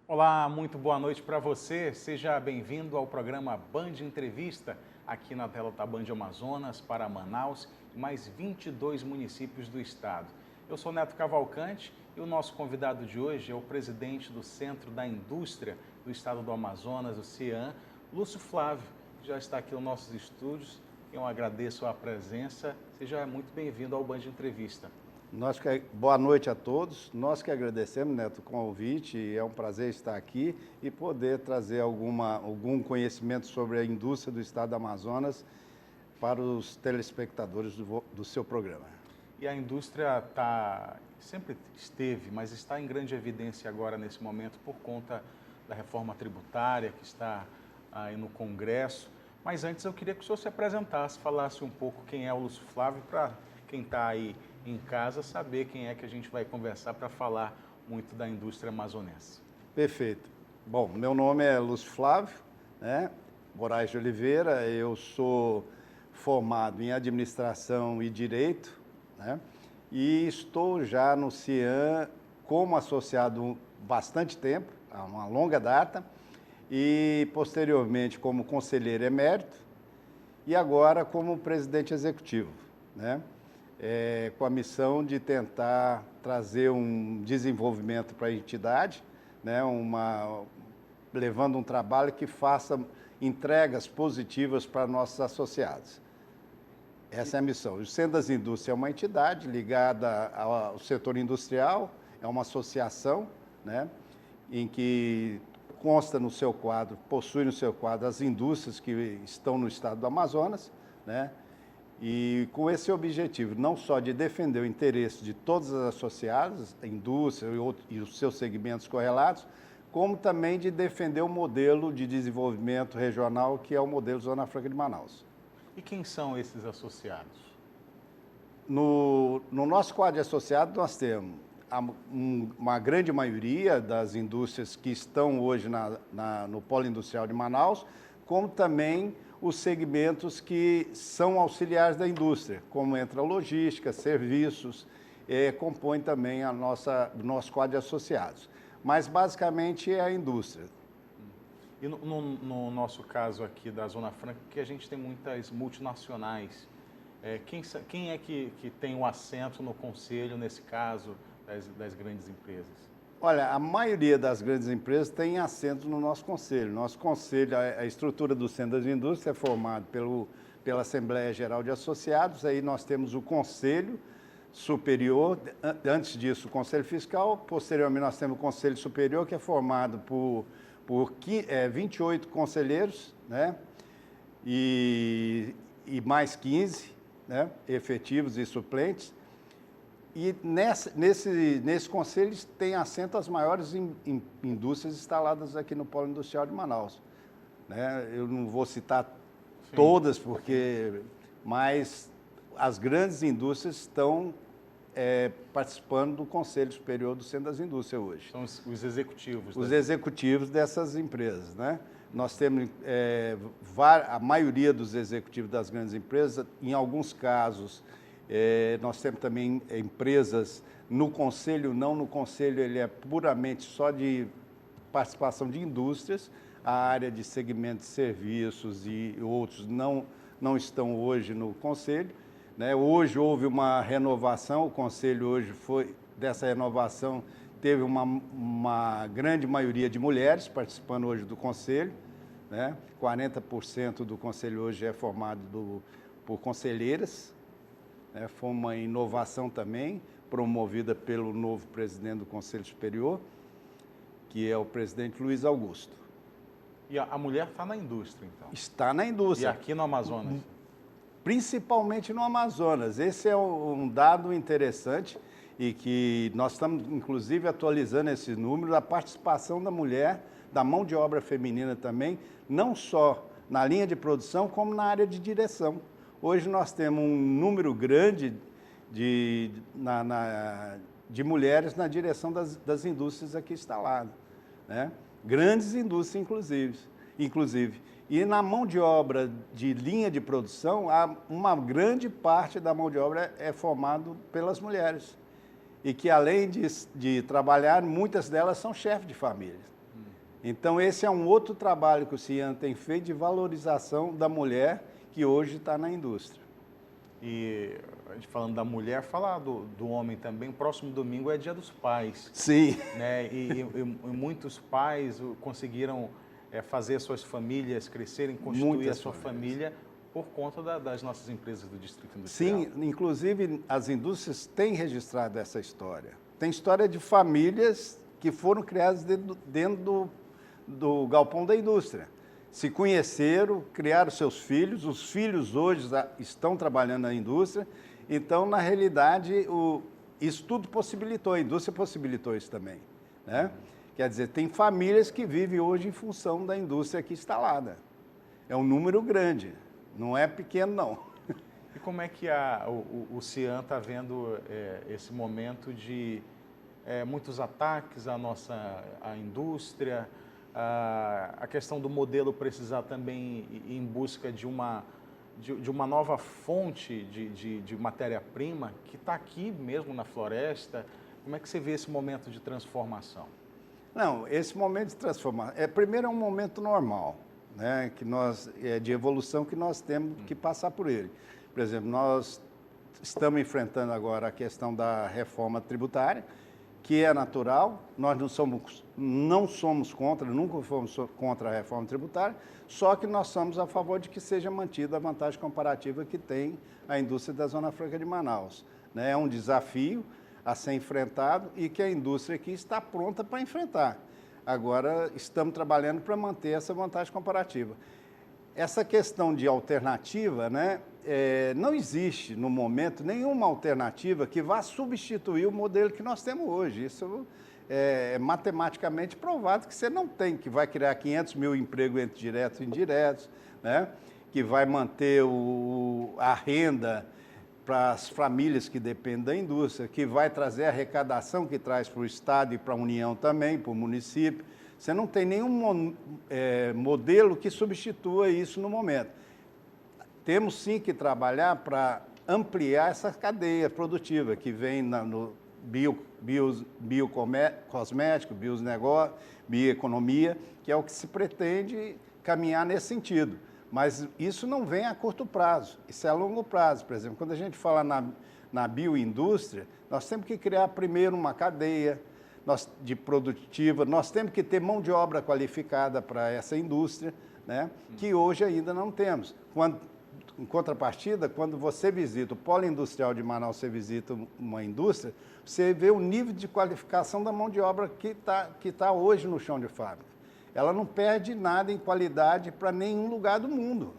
Olá, muito boa noite para você. Seja bem-vindo ao programa Band Entrevista, aqui na tela da Band Amazonas, para Manaus e mais 22 municípios do estado. Eu sou Neto Cavalcante e o nosso convidado de hoje é o presidente do Centro da Indústria do estado do Amazonas, o CIAN, Lúcio Flávio, que já está aqui nos nossos estúdios. Eu agradeço a presença. Seja muito bem-vindo ao Band Entrevista. Boa noite a todos. Nós que agradecemos, Neto, o convite. É um prazer estar aqui e poder trazer algum conhecimento sobre a indústria do estado do Amazonas para os telespectadores do seu programa. E a indústria sempre esteve, mas está em grande evidência agora nesse momento por conta da reforma tributária que está aí no Congresso. Mas antes eu queria que o senhor se apresentasse, falasse um pouco quem é o Lúcio Flávio, para quem está aí em casa saber quem é que a gente vai conversar para falar muito da indústria amazonense. Perfeito. Bom, meu nome é Lúcio Flávio, Moraes de Oliveira. Eu sou formado em Administração e Direito, e estou já no CIAN como associado há bastante tempo, há uma longa data, e posteriormente como conselheiro emérito e agora como presidente executivo, com a missão de tentar trazer um desenvolvimento para a entidade, levando um trabalho que faça entregas positivas para nossos associados. Essa é a missão. O Centro das Indústrias é uma entidade ligada ao setor industrial, é uma associação, em que consta no seu quadro, possui no seu quadro as indústrias que estão no estado do Amazonas, e com esse objetivo, não só de defender o interesse de todos os associados, a indústria e os seus segmentos correlatos, como também de defender o modelo de desenvolvimento regional, que é o modelo Zona Franca de Manaus. E quem são esses associados? No nosso quadro de associados, nós temos uma grande maioria das indústrias que estão hoje no Polo Industrial de Manaus, como também os segmentos que são auxiliares da indústria, como entra a logística, serviços, compõe também o nosso quadro de associados. Mas, basicamente, é a indústria. E no nosso caso aqui da Zona Franca, que a gente tem muitas multinacionais, quem é que tem o assento no conselho, nesse caso, das grandes empresas? Olha, a maioria das grandes empresas tem assento no nosso conselho. Nosso conselho, a estrutura do Centro das Indústrias é formada pela Assembleia Geral de Associados, aí nós temos o Conselho Superior, antes disso o Conselho Fiscal, posteriormente nós temos o Conselho Superior, que é formado por 28 conselheiros, e mais 15, efetivos e suplentes. E nesse conselho tem assento as maiores indústrias instaladas aqui no Polo Industrial de Manaus. Eu não vou citar todas, mas as grandes indústrias estão participando do Conselho Superior do Centro das Indústrias hoje. São os executivos. Os executivos dessas empresas, Nós temos a maioria dos executivos das grandes empresas, em alguns casos, nós temos também empresas no conselho, no conselho ele é puramente só de participação de indústrias, a área de segmento de serviços e outros não estão hoje no conselho. Hoje houve uma renovação, o conselho hoje dessa renovação teve uma grande maioria de mulheres participando hoje do conselho, 40% do conselho hoje é formado por conselheiras. Foi uma inovação também, promovida pelo novo presidente do Conselho Superior, que é o presidente Luiz Augusto. E a mulher está na indústria, então? Está na indústria. E aqui no Amazonas? Principalmente no Amazonas. Esse é um dado interessante e que nós estamos, inclusive, atualizando esse número da participação da mulher, da mão de obra feminina também, não só na linha de produção, como na área de direção. Hoje nós temos um número grande de mulheres na direção das indústrias aqui instaladas, Grandes indústrias, inclusive. E na mão de obra de linha de produção, uma grande parte da mão de obra é formada pelas mulheres. E que, além de trabalhar, muitas delas são chefes de família. Então, esse é um outro trabalho que o CIAN tem feito de valorização da mulher que hoje está na indústria. E a gente falando da mulher, falar do homem também, próximo domingo é Dia dos Pais. Sim. Né? E muitos pais conseguiram fazer suas famílias crescerem, constituir a sua família por conta das nossas empresas do Distrito Industrial. Sim, inclusive as indústrias têm registrado essa história. Tem história de famílias que foram criadas dentro do galpão da indústria. Se conheceram, criaram seus filhos, os filhos hoje estão trabalhando na indústria. Então, na realidade, isso tudo possibilitou, a indústria possibilitou isso também, né? Quer dizer, tem famílias que vivem hoje em função da indústria aqui instalada. É um número grande, não é pequeno, não. E como é que o CIAN está vendo esse momento de muitos ataques à à indústria, a questão do modelo precisar também ir em busca de uma nova fonte de matéria-prima que está aqui mesmo na floresta? Como é que você vê esse momento de transformação? Não, esse momento de transformação, primeiro é um momento normal, né, de evolução que nós temos que passar por ele. Por exemplo, nós estamos enfrentando agora a questão da reforma tributária, que é natural, nós não somos contra, nunca fomos contra a reforma tributária, só que nós somos a favor de que seja mantida a vantagem comparativa que tem a indústria da Zona Franca de Manaus, né? É um desafio a ser enfrentado e que a indústria aqui está pronta para enfrentar. Agora, estamos trabalhando para manter essa vantagem comparativa. Essa questão de alternativa, né, não existe, no momento, nenhuma alternativa que vá substituir o modelo que nós temos hoje. Isso é matematicamente provado que você não tem, que vai criar 500 mil empregos entre diretos e indiretos, né, que vai manter a renda para as famílias que dependem da indústria, que vai trazer a arrecadação que traz para o Estado e para a União também, para o município. Você não tem nenhum modelo que substitua isso no momento. Temos sim que trabalhar para ampliar essa cadeia produtiva que vem no biocosmético, biosnegócio, bioeconomia, que é o que se pretende caminhar nesse sentido. Mas isso não vem a curto prazo, isso é a longo prazo. Por exemplo, quando a gente fala na bioindústria, nós temos que criar primeiro uma cadeia de produtiva, nós temos que ter mão de obra qualificada para essa indústria, né, que hoje ainda não temos. Em contrapartida, quando você visita o Polo Industrial de Manaus, você visita uma indústria, você vê o nível de qualificação da mão de obra que tá hoje no chão de fábrica. Ela não perde nada em qualidade para nenhum lugar do mundo,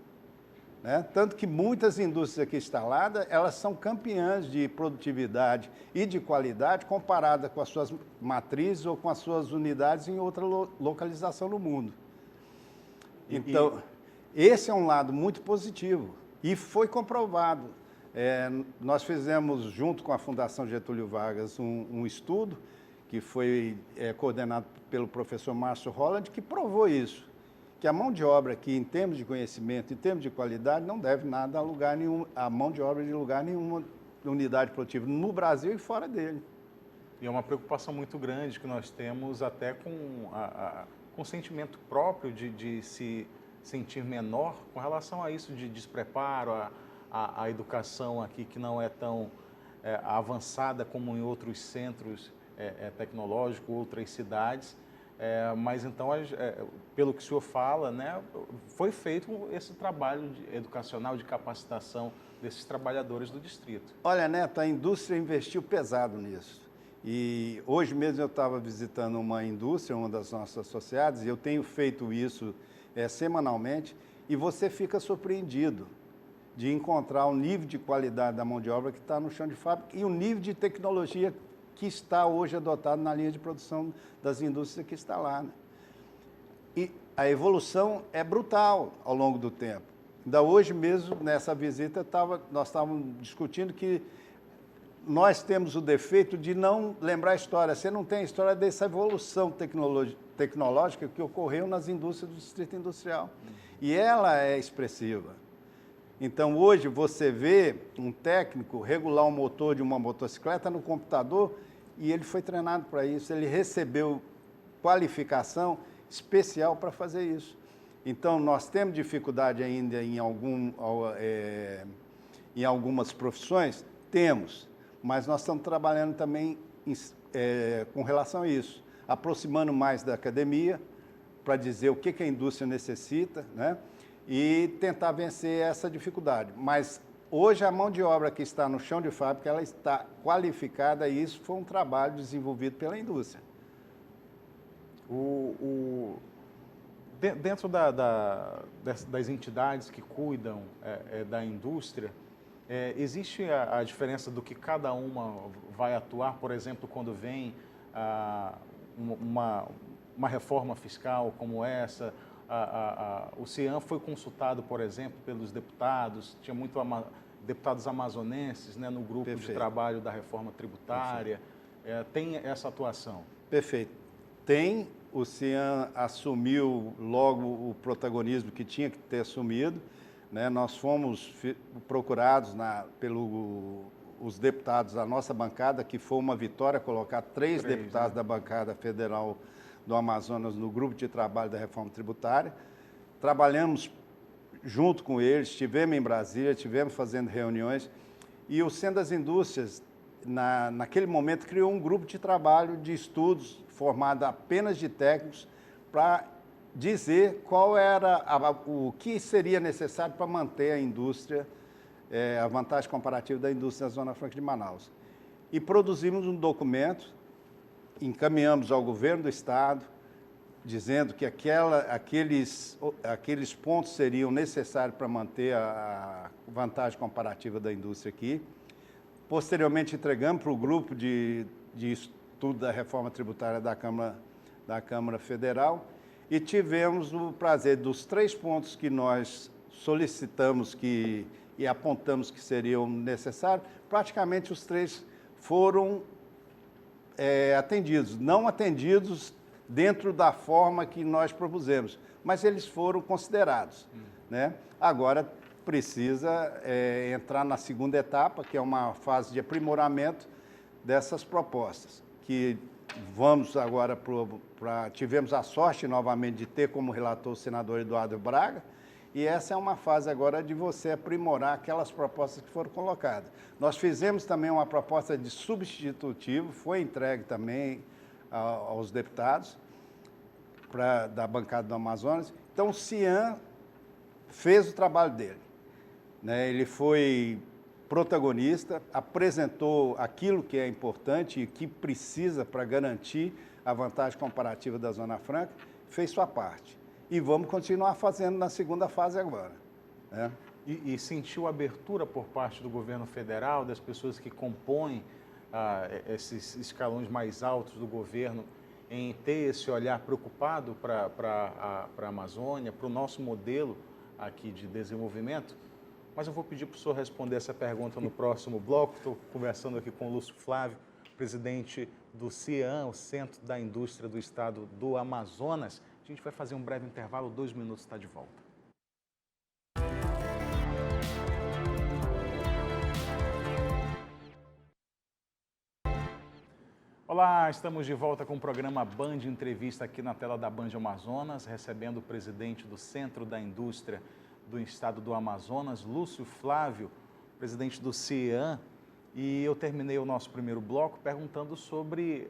né? Tanto que muitas indústrias aqui instaladas, elas são campeãs de produtividade e de qualidade comparada com as suas matrizes ou com as suas unidades em outra localização no mundo. Então, esse é um lado muito positivo e foi comprovado. Nós fizemos, junto com a Fundação Getúlio Vargas, um estudo que foi coordenado pelo professor Márcio Holland, que provou isso, que a mão de obra aqui, em termos de conhecimento, em termos de qualidade, não deve nada a lugar nenhum, a mão de obra de lugar nenhuma unidade produtiva, no Brasil e fora dele. E é uma preocupação muito grande que nós temos até com o sentimento próprio de se sentir menor com relação a isso de despreparo, a educação aqui que não é tão avançada como em outros centros tecnológicos, outras cidades. Mas então, pelo que o senhor fala, né, foi feito esse trabalho educacional, de capacitação desses trabalhadores do distrito. Olha, Neto, a indústria investiu pesado nisso. E hoje mesmo eu estava visitando uma indústria, uma das nossas associadas, e eu tenho feito isso semanalmente, e você fica surpreendido de encontrar o nível de qualidade da mão de obra que está no chão de fábrica e o nível de tecnologia que está hoje adotado na linha de produção das indústrias que está lá, né? E a evolução é brutal ao longo do tempo. Ainda hoje mesmo, nessa visita, nós estávamos discutindo que nós temos o defeito de não lembrar a história. Você não tem a história dessa evolução tecnológica que ocorreu nas indústrias do Distrito Industrial. e ela é expressiva. Então, hoje, você vê um técnico regular um motor de uma motocicleta no computador e ele foi treinado para isso, ele recebeu qualificação especial para fazer isso. Então, nós temos dificuldade ainda em algumas profissões? Temos, mas nós estamos trabalhando também com relação a isso, aproximando mais da academia para dizer o que a indústria necessita, né? E tentar vencer essa dificuldade. Mas hoje a mão de obra que está no chão de fábrica, ela está qualificada e isso foi um trabalho desenvolvido pela indústria. Dentro das entidades que cuidam da indústria, existe a diferença do que cada uma vai atuar, por exemplo, quando vem uma reforma fiscal como essa? O CIAN foi consultado, por exemplo, pelos deputados, tinha muito deputados amazonenses, né, no grupo Perfeito. de trabalho da reforma tributária. Tem essa atuação? Perfeito. Tem, o CIAN assumiu logo o protagonismo que tinha que ter assumido, né? Nós fomos procurados pelos deputados da nossa bancada, que foi uma vitória colocar três deputados, né, da bancada federal do Amazonas no grupo de trabalho da reforma tributária. Trabalhamos junto com eles, estivemos em Brasília, estivemos fazendo reuniões, e o Centro das Indústrias, naquele momento, criou um grupo de trabalho de estudos formado apenas de técnicos para dizer qual era o que seria necessário para manter a indústria, a vantagem comparativa da indústria na Zona Franca de Manaus. E produzimos um documento, encaminhamos ao governo do estado, dizendo que aqueles pontos seriam necessários para manter a vantagem comparativa da indústria aqui. Posteriormente, entregamos para o grupo de estudo da reforma tributária da Câmara Federal e tivemos o prazer dos 3 pontos que nós solicitamos e apontamos que seriam necessários, praticamente os 3 foram atendidos, não atendidos dentro da forma que nós propusemos, mas eles foram considerados, né? Agora precisa entrar na segunda etapa, que é uma fase de aprimoramento dessas propostas, que vamos agora tivemos a sorte novamente de ter como relator o senador Eduardo Braga, e essa é uma fase agora de você aprimorar aquelas propostas que foram colocadas. Nós fizemos também uma proposta de substitutivo, foi entregue também aos deputados da bancada do Amazonas. Então, o CIAN fez o trabalho dele, né? Ele foi protagonista, apresentou aquilo que é importante e que precisa para garantir a vantagem comparativa da Zona Franca, fez sua parte. E vamos continuar fazendo na segunda fase agora, né? E sentiu abertura por parte do governo federal, das pessoas que compõem esses escalões mais altos do governo, em ter esse olhar preocupado para a Amazônia, para o nosso modelo aqui de desenvolvimento? Mas eu vou pedir para o senhor responder essa pergunta no próximo bloco. Estou conversando aqui com o Lúcio Flávio, presidente do CIAN, o Centro da Indústria do Estado do Amazonas. A gente vai fazer um breve intervalo, 2 minutos, está de volta. Olá, estamos de volta com o programa Band Entrevista aqui na tela da Band Amazonas, recebendo o presidente do Centro da Indústria do Estado do Amazonas, Lúcio Flávio, presidente do CIAN. E eu terminei o nosso primeiro bloco perguntando sobre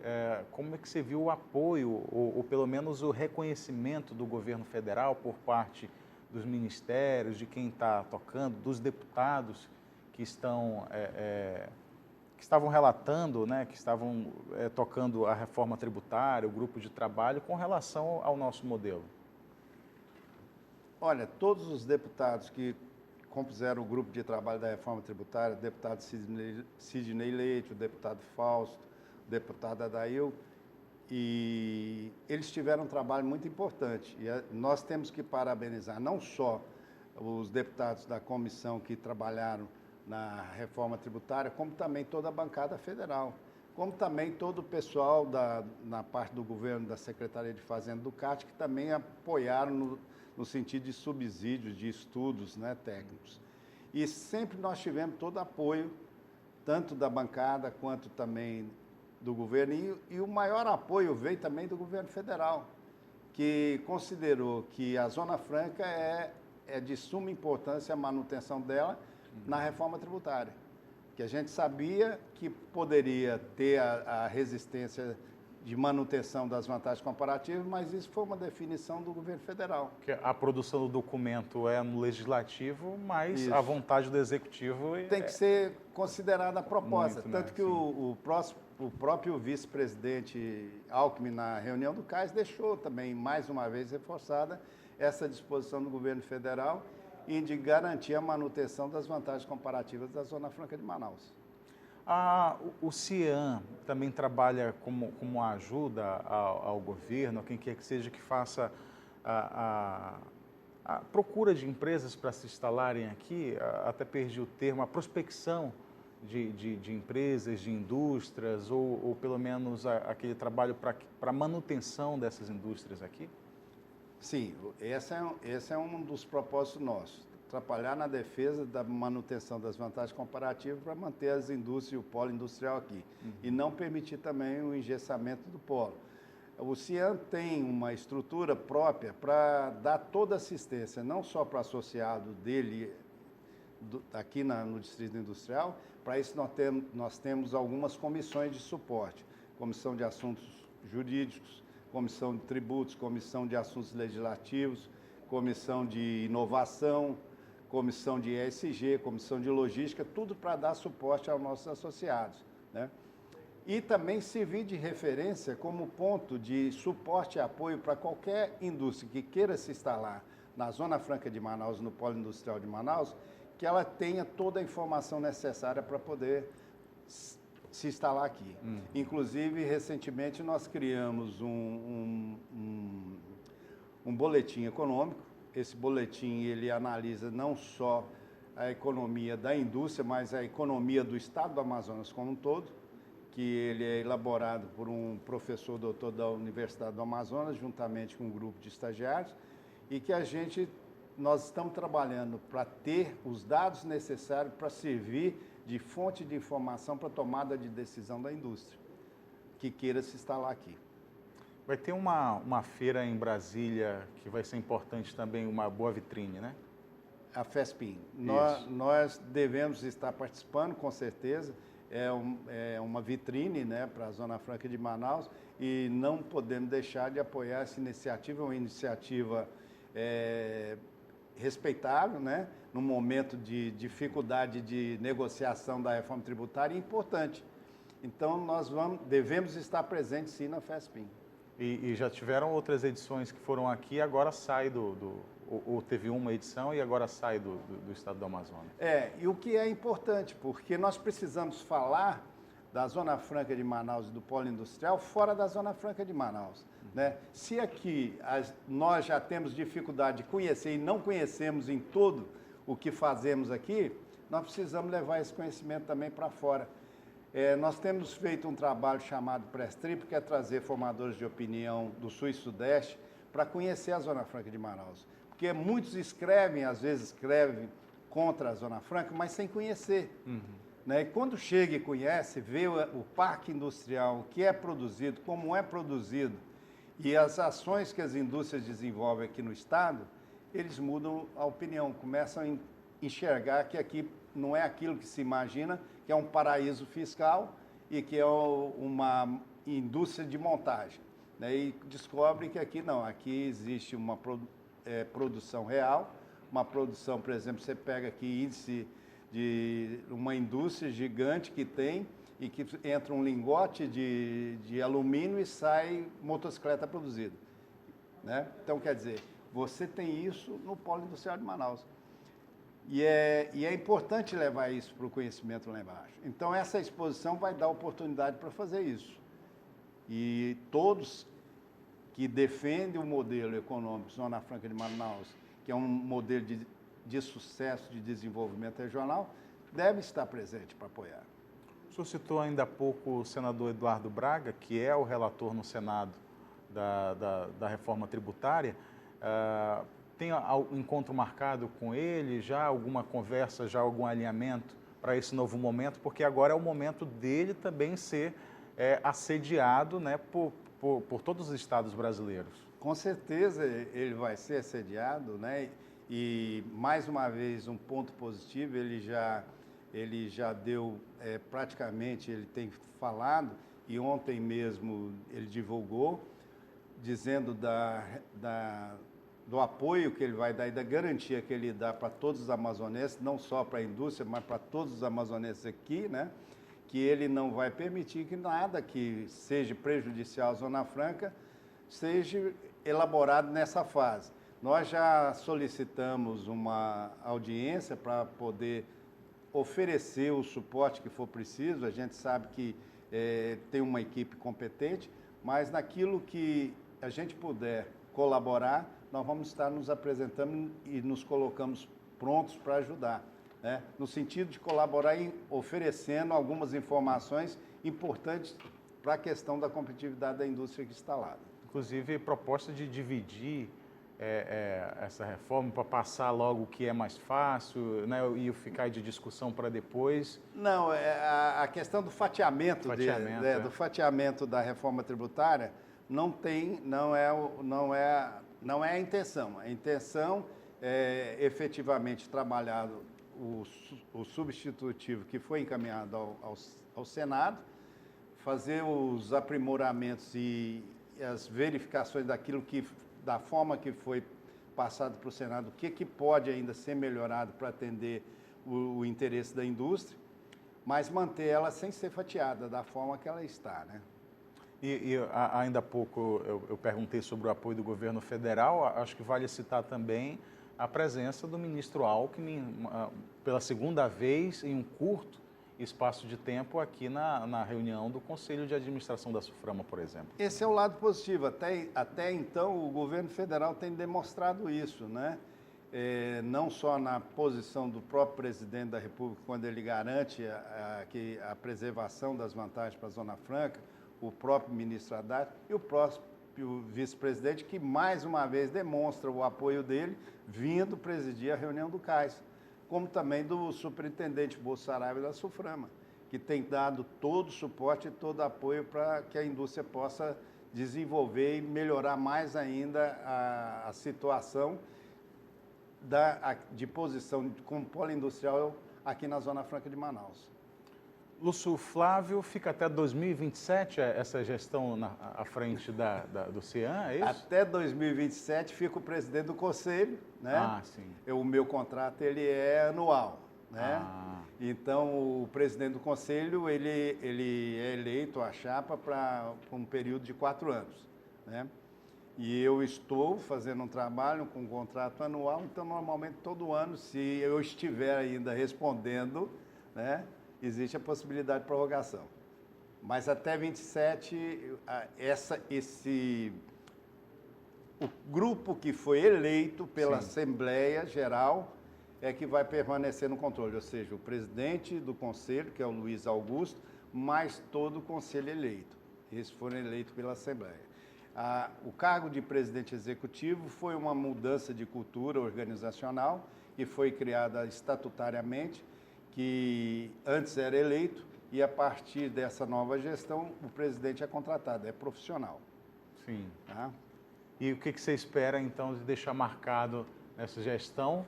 como é que você viu o apoio, ou pelo menos o reconhecimento do governo federal por parte dos ministérios, de quem está tocando, dos deputados que estavam relatando, né, que estavam tocando a reforma tributária, o grupo de trabalho, com relação ao nosso modelo. Olha, todos os deputados que compuseram o grupo de trabalho da reforma tributária, o deputado Sidney Leite, o deputado Fausto, o deputado Adail, e eles tiveram um trabalho muito importante. E nós temos que parabenizar não só os deputados da comissão que trabalharam na reforma tributária, como também toda a bancada federal, como também todo o pessoal na parte do governo, da Secretaria de Fazenda do CAT, que também apoiaram no sentido de subsídios, de estudos, né, técnicos. E sempre nós tivemos todo apoio, tanto da bancada quanto também do governo, e o maior apoio veio também do governo federal, que considerou que a Zona Franca é de suma importância a manutenção dela na reforma tributária, que a gente sabia que poderia ter a resistência de manutenção das vantagens comparativas, mas isso foi uma definição do governo federal. Que a produção do documento é no legislativo, mas Isso. a vontade do executivo tem que ser considerada a proposta. Muito, Tanto né? que o próprio vice-presidente Alckmin, na reunião do CAIS, deixou também, mais uma vez, reforçada essa disposição do governo federal e de garantir a manutenção das vantagens comparativas da Zona Franca de Manaus. O CIAN também trabalha como ajuda ao governo, a quem quer que seja que faça a procura de empresas para se instalarem aqui, até perdi o termo, a prospecção de empresas, de indústrias, ou pelo menos aquele trabalho para manutenção dessas indústrias aqui? Sim, esse é um dos propósitos nossos. Atrapalhar na defesa da manutenção das vantagens comparativas para manter as indústrias e o polo industrial aqui. E não permitir também o engessamento do polo. O CIAN tem uma estrutura própria para dar toda assistência, não só para o associado dele aqui no Distrito Industrial. Para isso nós temos algumas comissões de suporte, comissão de assuntos jurídicos, comissão de tributos, comissão de assuntos legislativos, comissão de inovação, comissão de ESG, comissão de logística, tudo para dar suporte aos nossos associados, né? E também servir de referência como ponto de suporte e apoio para qualquer indústria que queira se instalar na Zona Franca de Manaus, no Polo Industrial de Manaus, que ela tenha toda a informação necessária para poder se instalar aqui. Inclusive, recentemente, nós criamos um boletim econômico. Esse boletim ele analisa não só a economia da indústria, mas a economia do estado do Amazonas como um todo, que ele é elaborado por um professor doutor da Universidade do Amazonas, juntamente com um grupo de estagiários, e que nós estamos trabalhando para ter os dados necessários para servir de fonte de informação para a tomada de decisão da indústria que queira se instalar aqui. Vai ter uma feira em Brasília que vai ser importante também, uma boa vitrine, né? A FESPIM. Nós devemos estar participando, com certeza. É uma vitrine, né, para a Zona Franca de Manaus, e não podemos deixar de apoiar essa iniciativa, uma iniciativa respeitável, né, num momento de dificuldade de negociação da reforma tributária, é importante. Então, nós devemos estar presentes, sim, na FESPIM. E já tiveram outras edições que foram aqui, agora sai ou teve uma edição e agora sai do estado do Amazonas. E o que é importante, porque nós precisamos falar da Zona Franca de Manaus e do polo industrial fora da Zona Franca de Manaus, né? Se aqui nós já temos dificuldade de conhecer e não conhecemos em todo o que fazemos aqui, nós precisamos levar esse conhecimento também para fora. Nós temos feito um trabalho chamado Press-Trip, que é trazer formadores de opinião do Sul e Sudeste para conhecer a Zona Franca de Manaus. Porque muitos às vezes escrevem contra a Zona Franca, mas sem conhecer. Né? E quando chega e conhece, vê o parque industrial, o que é produzido, como é produzido, e as ações que as indústrias desenvolvem aqui no Estado, eles mudam a opinião, começam a enxergar que aqui não é aquilo que se imagina, que é um paraíso fiscal e que é uma indústria de montagem, né? E descobre que aqui não, aqui existe uma produção real, uma produção, por exemplo, você pega aqui índice de uma indústria gigante que tem e que entra um lingote de alumínio e sai motocicleta produzida, né? Então, quer dizer, você tem isso no Polo Industrial de Manaus. E é importante levar isso para o conhecimento lá embaixo. Então, essa exposição vai dar oportunidade para fazer isso. E todos que defendem o modelo econômico Zona Franca de Manaus, que é um modelo de sucesso, de desenvolvimento regional, devem estar presentes para apoiar. O senhor citou ainda há pouco o senador Eduardo Braga, que é o relator no Senado da reforma tributária. Tem encontro marcado com ele, já alguma conversa, já algum alinhamento para esse novo momento? Porque agora é o momento dele também ser assediado, né, por todos os estados brasileiros. Com certeza ele vai ser assediado, né? E mais uma vez um ponto positivo, ele já deu praticamente, ele tem falado, e ontem mesmo ele divulgou, dizendo do apoio que ele vai dar e da garantia que ele dá para todos os amazonenses, não só para a indústria, mas para todos os amazonenses aqui, né? Que ele não vai permitir que nada que seja prejudicial à Zona Franca seja elaborado nessa fase. Nós já solicitamos uma audiência para poder oferecer o suporte que for preciso. A gente sabe que tem uma equipe competente, mas naquilo que a gente puder colaborar, nós vamos estar nos apresentando e nos colocamos prontos para ajudar, né? No sentido de colaborar e oferecendo algumas informações importantes para a questão da competitividade da indústria aqui instalada. Inclusive, proposta de dividir essa reforma para passar logo o que é mais fácil, né, e ficar de discussão para depois. Não, a questão do fatiamento, do fatiamento da reforma tributária não é a intenção. A intenção é efetivamente trabalhar o substitutivo que foi encaminhado ao Senado, fazer os aprimoramentos e as verificações da forma que foi passado para o Senado, o que pode ainda ser melhorado para atender o interesse da indústria, mas manter ela sem ser fatiada da forma que ela está, né? E ainda há pouco eu perguntei sobre o apoio do governo federal. Acho que vale citar também a presença do ministro Alckmin, pela segunda vez em um curto espaço de tempo aqui na reunião do Conselho de Administração da SUFRAMA, por exemplo. Esse é o lado positivo. Até então, o governo federal tem demonstrado isso, né? Não só na posição do próprio presidente da República, quando ele garante a preservação das vantagens para a Zona Franca, o próprio ministro Haddad e o próprio vice-presidente, que mais uma vez demonstra o apoio dele, vindo presidir a reunião do CAIS, como também do superintendente Bolsonaro da SUFRAMA, que tem dado todo o suporte e todo o apoio para que a indústria possa desenvolver e melhorar mais ainda a situação de posição como polo industrial aqui na Zona Franca de Manaus. Lúcio Flávio, fica até 2027 essa gestão à frente do CIAN, é isso? Até 2027 fica o presidente do conselho, né? Ah, sim. O meu contrato ele é anual, né? Ah. Então, o presidente do conselho, ele é eleito a chapa para um período de 4 anos, né? E eu estou fazendo um trabalho com um contrato anual, então, normalmente, todo ano, se eu estiver ainda respondendo, né, existe a possibilidade de prorrogação. Mas até 27, o grupo que foi eleito pela Sim. Assembleia Geral é que vai permanecer no controle, ou seja, o presidente do conselho, que é o Luiz Augusto, mais todo o conselho eleito. Esses foram eleitos pela Assembleia. O cargo de presidente executivo foi uma mudança de cultura organizacional e foi criada estatutariamente, que antes era eleito, e a partir dessa nova gestão, o presidente é contratado, é profissional. Sim. Tá? E o que você espera, então, de deixar marcado nessa gestão?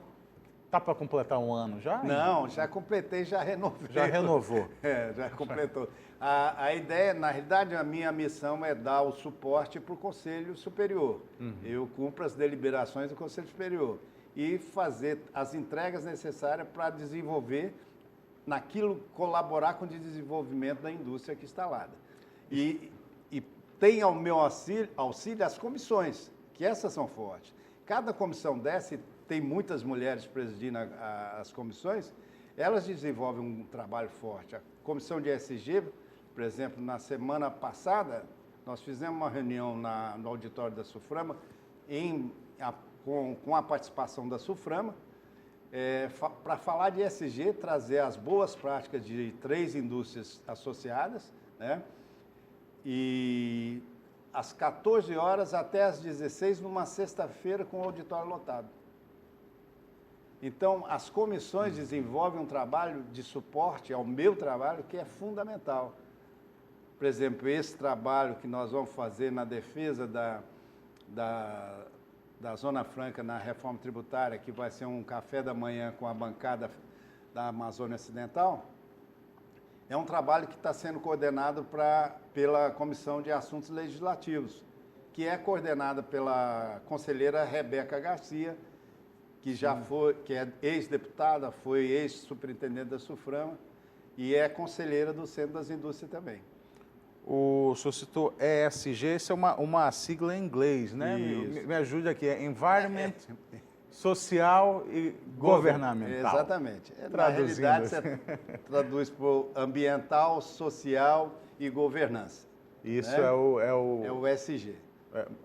Está para completar um ano já? Não, já completei, já renovei. Já renovou? Já completou. A ideia, na realidade, a minha missão é dar o suporte para o Conselho Superior. Uhum. Eu cumpro as deliberações do Conselho Superior e fazer as entregas necessárias para desenvolver colaborar com o desenvolvimento da indústria aqui instalada. E tem ao meu auxílio as comissões, que essas são fortes. Cada comissão dessa, tem muitas mulheres presidindo as comissões, elas desenvolvem um trabalho forte. A comissão de ESG, por exemplo, na semana passada, nós fizemos uma reunião no auditório da SUFRAMA, com a participação da SUFRAMA, para falar de ESG, trazer as boas práticas de 3 indústrias associadas, né? E às 14 horas até às 16, numa sexta-feira, com o auditório lotado. Então, as comissões desenvolvem um trabalho de suporte ao meu trabalho que é fundamental. Por exemplo, esse trabalho que nós vamos fazer na defesa da Zona Franca na reforma tributária, que vai ser um café da manhã com a bancada da Amazônia Ocidental, é um trabalho que está sendo coordenado pela Comissão de Assuntos Legislativos, que é coordenada pela conselheira Rebeca Garcia, que já foi, que é ex-deputada, foi ex-superintendente da SUFRAMA e é conselheira do Centro das Indústrias também. O senhor citou ESG, isso é uma sigla em inglês, né? Me ajude aqui, é Environment, Social e Governamental. Exatamente. Na realidade, você traduz por ambiental, social e governança. Isso, né? é o ESG.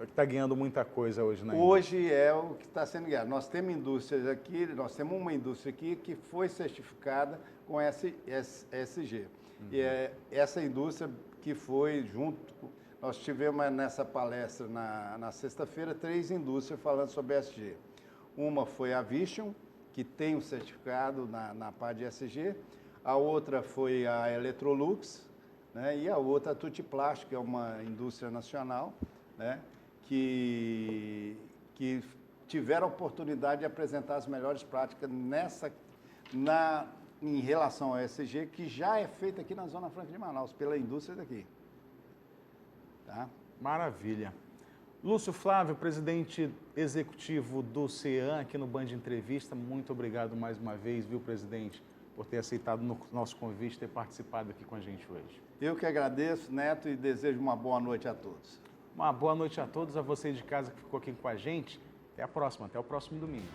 Está ganhando muita coisa hoje, né? Hoje é o que está sendo ganhado. Nós temos indústrias aqui, nós temos uma indústria aqui que foi certificada com ESG. E é essa indústria que foi junto, nós tivemos nessa palestra na sexta-feira 3 indústrias falando sobre ESG. Uma foi a Vision, que tem um certificado na parte de ESG, a outra foi a Electrolux, né? E a outra a Tutti Plástico, que é uma indústria nacional, né? que tiveram a oportunidade de apresentar as melhores práticas em relação ao ESG, que já é feita aqui na Zona Franca de Manaus, pela indústria daqui. Tá? Maravilha. Lúcio Flávio, presidente executivo do CEAM, aqui no Band Entrevista, muito obrigado mais uma vez, viu, presidente, por ter aceitado o nosso convite e ter participado aqui com a gente hoje. Eu que agradeço, Neto, e desejo uma boa noite a todos. Uma boa noite a todos, a você de casa que ficou aqui com a gente. Até a próxima, até o próximo domingo.